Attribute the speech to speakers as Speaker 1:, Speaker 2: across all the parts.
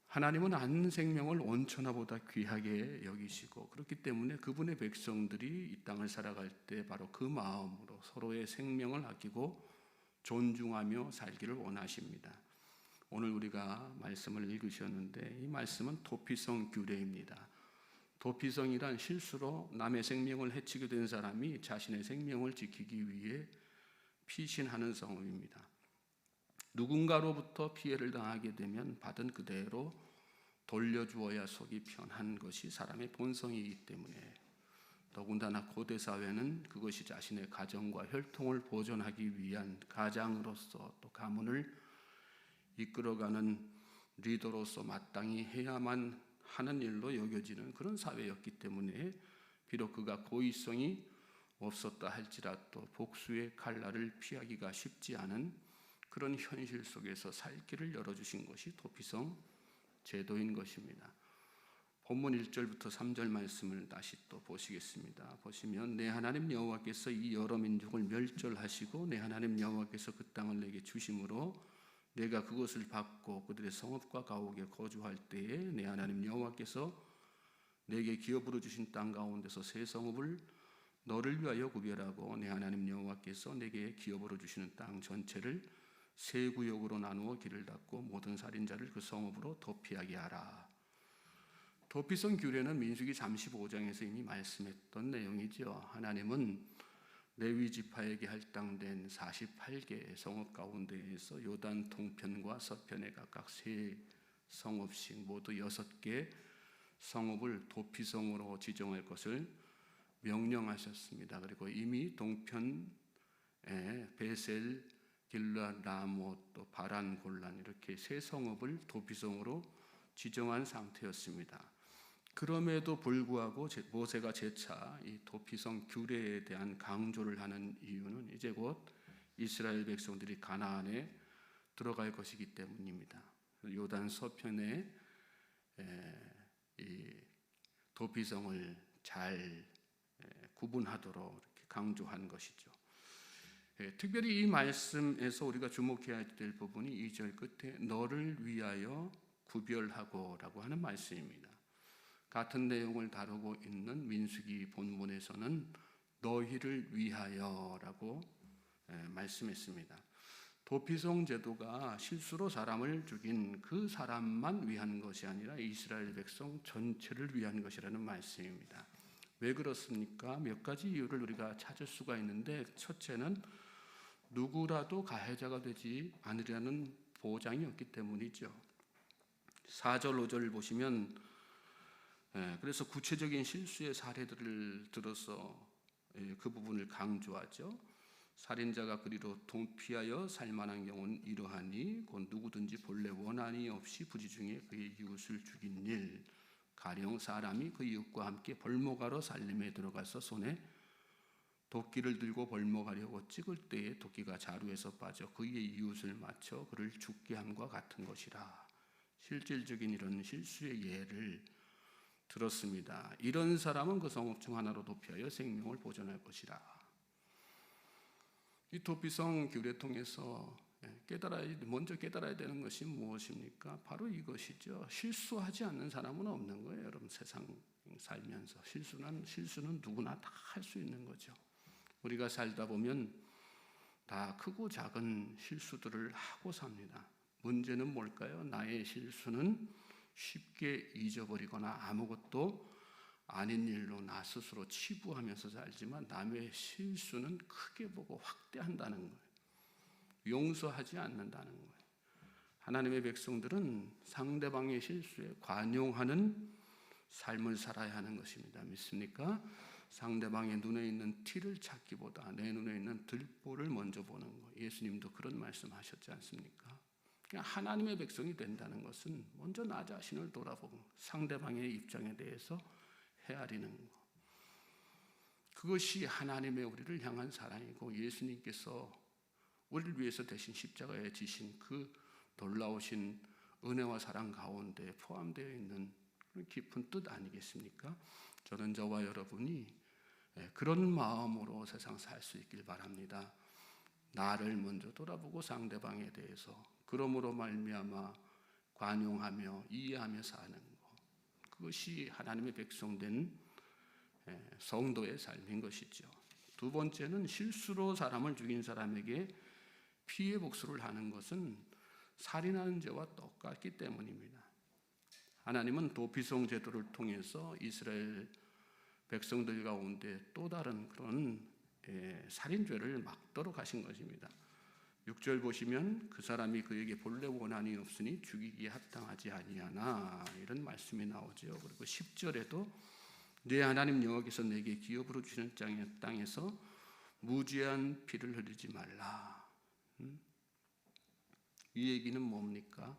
Speaker 1: 하나님은 안 생명을 온천하보다 귀하게 여기시고, 그렇기 때문에 그분의 백성들이 이 땅을 살아갈 때 바로 그 마음으로 서로의 생명을 아끼고 존중하며 살기를 원하십니다. 오늘 우리가 말씀을 읽으셨는데 이 말씀은 도피성 규례입니다. 도피성이란 실수로 남의 생명을 해치게 된 사람이 자신의 생명을 지키기 위해 피신하는 성읍입니다. 누군가로부터 피해를 당하게 되면 받은 그대로 돌려주어야 속이 편한 것이 사람의 본성이기 때문에, 더군다나 고대 사회는 그것이 자신의 가정과 혈통을 보존하기 위한 가장으로서 또 가문을 이끌어가는 리더로서 마땅히 해야만 하는 일로 여겨지는 그런 사회였기 때문에, 비록 그가 고의성이 없었다 할지라도 복수의 칼날을 피하기가 쉽지 않은 그런 현실 속에서 살 길을 열어주신 것이 도피성 제도인 것입니다. 본문 1절부터 3절 말씀을 다시 또 보시겠습니다. 보시면, 내 하나님 여호와께서 이 여러 민족을 멸절하시고 내 하나님 여호와께서 그 땅을 내게 주심으로 내가 그것을 받고 그들의 성읍과 가옥에 거주할 때에 내 하나님 여호와께서 내게 기업으로 주신 땅 가운데서 새 성읍을 너를 위하여 구별하고 내 하나님 여호와께서 내게 기업으로 주시는 땅 전체를 세 구역으로 나누어 길을 닫고 모든 살인자를 그 성읍으로 도피하게 하라. 도피성 규례는 민수기 35장에서 이미 말씀했던 내용이죠. 하나님은 레위 지파에게 할당된 48개의 성읍 가운데에서 요단 동편과 서편에 각각 세 성읍씩 모두 6개 성읍을 도피성으로 지정할 것을 명령하셨습니다. 그리고 이미 동편에 베셀, 길라, 라못, 또 바란, 골란 이렇게 세 성읍을 도피성으로 지정한 상태였습니다. 그럼에도 불구하고 모세가 재차 이 도피성 규례에 대한 강조를 하는 이유는 이제 곧 이스라엘 백성들이 가나안에 들어갈 것이기 때문입니다. 요단 서편에 이 도피성을 잘 구분하도록 이렇게 강조한 것이죠. 특별히 이 말씀에서 우리가 주목해야 될 부분이 2절 끝에 너를 위하여 구별하고 라고 하는 말씀입니다. 같은 내용을 다루고 있는 민수기 본문에서는 너희를 위하여 라고 말씀했습니다. 도피성 제도가 실수로 사람을 죽인 그 사람만 위한 것이 아니라 이스라엘 백성 전체를 위한 것이라는 말씀입니다. 왜 그렇습니까? 몇 가지 이유를 우리가 찾을 수가 있는데, 첫째는 누구라도 가해자가 되지 않으려는 보장이 없기 때문이죠. 4절 5절을 보시면 그래서 구체적인 실수의 사례들을 들어서 그 부분을 강조하죠. 살인자가 그리로 도피하여 살만한 경우는 이러하니 곧 누구든지 본래 원한이 없이 부지중에 그의 이웃을 죽인 일, 가령 사람이 그 이웃과 함께 벌목하러 살림에 들어가서 손에 도끼를 들고 벌목하려고 찍을 때에 도끼가 자루에서 빠져 그의 이웃을 맞춰 그를 죽게 함과 같은 것이라. 실질적인 이런 실수의 예를 들었습니다. 이런 사람은 그 성읍 중 하나로 도피하여 생명을 보존할 것이라. 이 도피성 규례 통해서 먼저 깨달아야 되는 것이 무엇입니까? 바로 이것이죠. 실수하지 않는 사람은 없는 거예요. 여러분, 세상 살면서 실수는 누구나 다 할 수 있는 거죠. 우리가 살다 보면 다 크고 작은 실수들을 하고 삽니다. 문제는 뭘까요? 나의 실수는 쉽게 잊어버리거나 아무것도 아닌 일로 나 스스로 치부하면서 살지만 남의 실수는 크게 보고 확대한다는 거예요. 용서하지 않는다는 거예요. 하나님의 백성들은 상대방의 실수에 관용하는 삶을 살아야 하는 것입니다. 믿습니까? 상대방의 눈에 있는 티를 찾기보다 내 눈에 있는 들보를 먼저 보는 거. 예수님도 그런 말씀하셨지 않습니까? 그냥 하나님의 백성이 된다는 것은 먼저 나 자신을 돌아보고 상대방의 입장에 대해서 헤아리는 것. 그것이 하나님의 우리를 향한 사랑이고, 예수님께서 우리를 위해서 대신 십자가에 지신 그 놀라우신 은혜와 사랑 가운데 포함되어 있는 깊은 뜻 아니겠습니까? 저는 저와 여러분이 그런 마음으로 세상 살 수 있길 바랍니다. 나를 먼저 돌아보고 상대방에 대해서, 그러므로 말미암아 관용하며 이해하며 사는 것, 그것이 하나님의 백성된 성도의 삶인 것이죠. 두 번째는 실수로 사람을 죽인 사람에게 피해 복수를 하는 것은 살인하는 죄와 똑같기 때문입니다. 하나님은 도피성 제도를 통해서 이스라엘 백성들 가운데 또 다른 그런 살인죄를 막도록 하신 것입니다. 6절 보시면 그 사람이 그에게 본래 원한이 없으니 죽이기에 합당하지 아니하나, 이런 말씀이 나오죠. 그리고 10절에도 네 하나님 여호와께서 내게 기업으로 주시는 땅에서 무죄한 피를 흘리지 말라. 이 얘기는 뭡니까?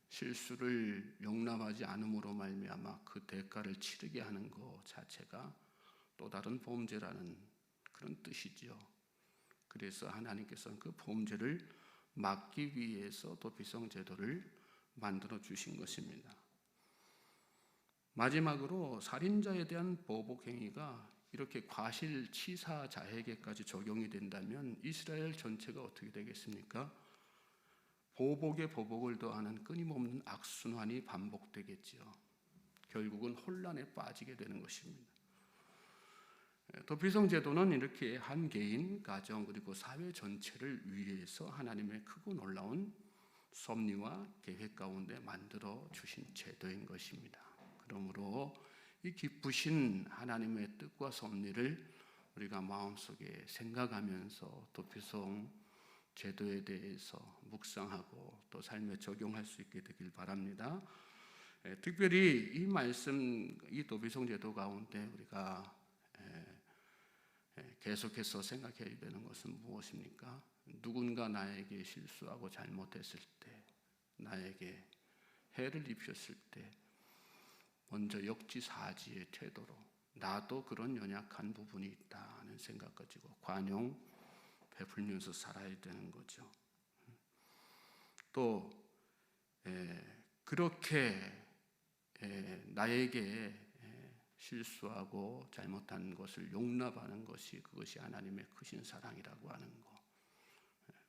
Speaker 1: 실수를 용납하지 않음으로 말미암아 그 대가를 치르게 하는 것 자체가 또 다른 범죄라는 그런 뜻이죠. 그래서 하나님께서는 그 범죄를 막기 위해서 도피성 제도를 만들어 주신 것입니다. 마지막으로 살인자에 대한 보복 행위가 이렇게 과실치사자에게까지 적용이 된다면 이스라엘 전체가 어떻게 되겠습니까? 보복에 보복을 더하는 끊임없는 악순환이 반복되겠지요. 결국은 혼란에 빠지게 되는 것입니다. 도피성 제도는 이렇게 한 개인, 가정 그리고 사회 전체를 위해서 하나님의 크고 놀라운 섭리와 계획 가운데 만들어 주신 제도인 것입니다. 그러므로 이 기쁘신 하나님의 뜻과 섭리를 우리가 마음속에 생각하면서 도피성 제도에 대해서 묵상하고 또 삶에 적용할 수 있게 되길 바랍니다. 특별히 이 말씀, 이 도피성 제도 가운데 우리가 계속해서 생각해야 되는 것은 무엇입니까? 누군가 나에게 실수하고 잘못했을 때, 나에게 해를 입혔을 때 먼저 역지사지의 태도로 나도 그런 연약한 부분이 있다는 생각 가지고 관용 베풀면서 살아야 되는 거죠. 또 그렇게 나에게 실수하고 잘못한 것을 용납하는 것이, 그것이 하나님의 크신 사랑이라고 하는 것,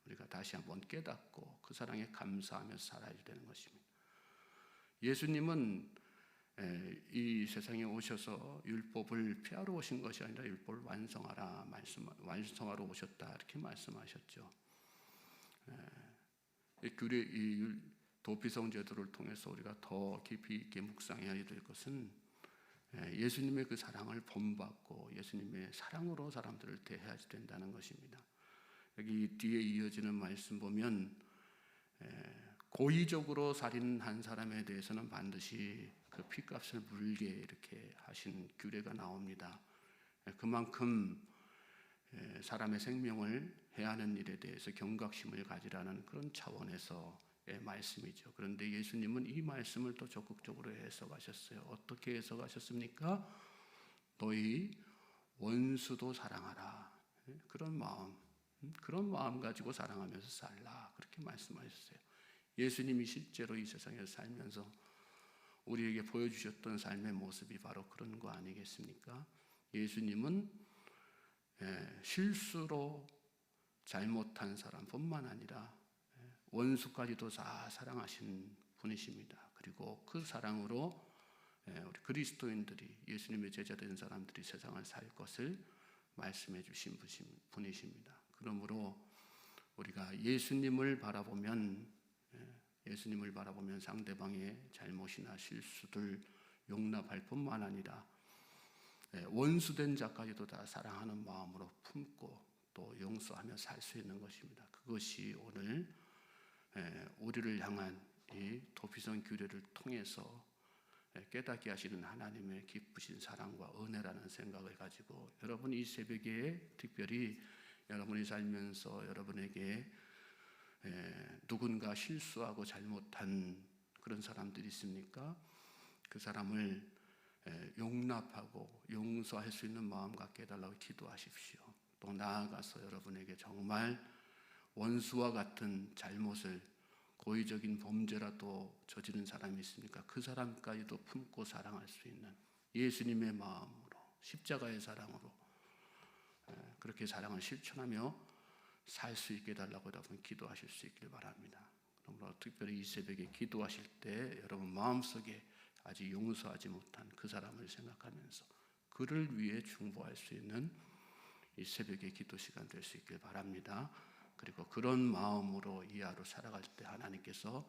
Speaker 1: 우리가 다시 한번 깨닫고 그 사랑에 감사하며 살아야 되는 것입니다. 예수님은 이 세상에 오셔서 율법을 폐하러 오신 것이 아니라 율법을 완성하러 오셨다, 이렇게 말씀하셨죠. 이 도피성 제도를 통해서 우리가 더 깊이 있게 묵상해야 될 것은 예수님의 그 사랑을 본받고 예수님의 사랑으로 사람들을 대해야 된다는 것입니다. 여기 뒤에 이어지는 말씀 보면 고의적으로 살인한 사람에 대해서는 반드시 그 피값을 물게 이렇게 하신 규례가 나옵니다. 그만큼 사람의 생명을 해하는 일에 대해서 경각심을 가지라는 그런 차원에서의 말씀이죠. 그런데 예수님은 이 말씀을 또 적극적으로 해석하셨어요. 어떻게 해석하셨습니까? 너희 원수도 사랑하라. 그런 마음 가지고 사랑하면서 살라, 그렇게 말씀하셨어요. 예수님이 실제로 이 세상에서 살면서 우리에게 보여주셨던 삶의 모습이 바로 그런 거 아니겠습니까? 예수님은 실수로 잘못한 사람뿐만 아니라 원수까지도 다 사랑하신 분이십니다. 그리고 그 사랑으로 우리 그리스도인들이, 예수님의 제자된 사람들이 세상을 살 것을 말씀해 주신 분이십니다. 그러므로 우리가 예수님을 바라보면 상대방의 잘못이나 실수들 용납할 뿐만 아니라 원수된 자까지도 다 사랑하는 마음으로 품고 또 용서하며 살 수 있는 것입니다. 그것이 오늘 우리를 향한 이 도피성 규례를 통해서 깨닫게 하시는 하나님의 기쁘신 사랑과 은혜라는 생각을 가지고, 여러분 이 새벽에 특별히 여러분이 살면서 여러분에게 누군가 실수하고 잘못한 그런 사람들이 있습니까? 그 사람을 용납하고 용서할 수 있는 마음 갖게 해달라고 기도하십시오. 또 나아가서 여러분에게 정말 원수와 같은 잘못을, 고의적인 범죄라도 저지른 사람이 있습니까? 그 사람까지도 품고 사랑할 수 있는 예수님의 마음으로, 십자가의 사랑으로 그렇게 사랑을 실천하며 살 수 있게 해달라고 여러분 기도하실 수 있길 바랍니다. 너무나 특별히 이 새벽에 기도하실 때 여러분 마음속에 아직 용서하지 못한 그 사람을 생각하면서 그를 위해 중보할 수 있는 이 새벽의 기도 시간 될 수 있길 바랍니다. 그리고 그런 마음으로 이 하루 살아갈 때 하나님께서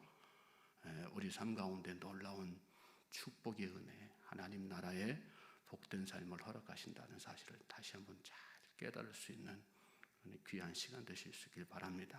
Speaker 1: 우리 삶 가운데 놀라운 축복의 은혜, 하나님 나라의 복된 삶을 허락하신다는 사실을 다시 한번 잘 깨달을 수 있는 귀한 시간 되실 수 있길 바랍니다.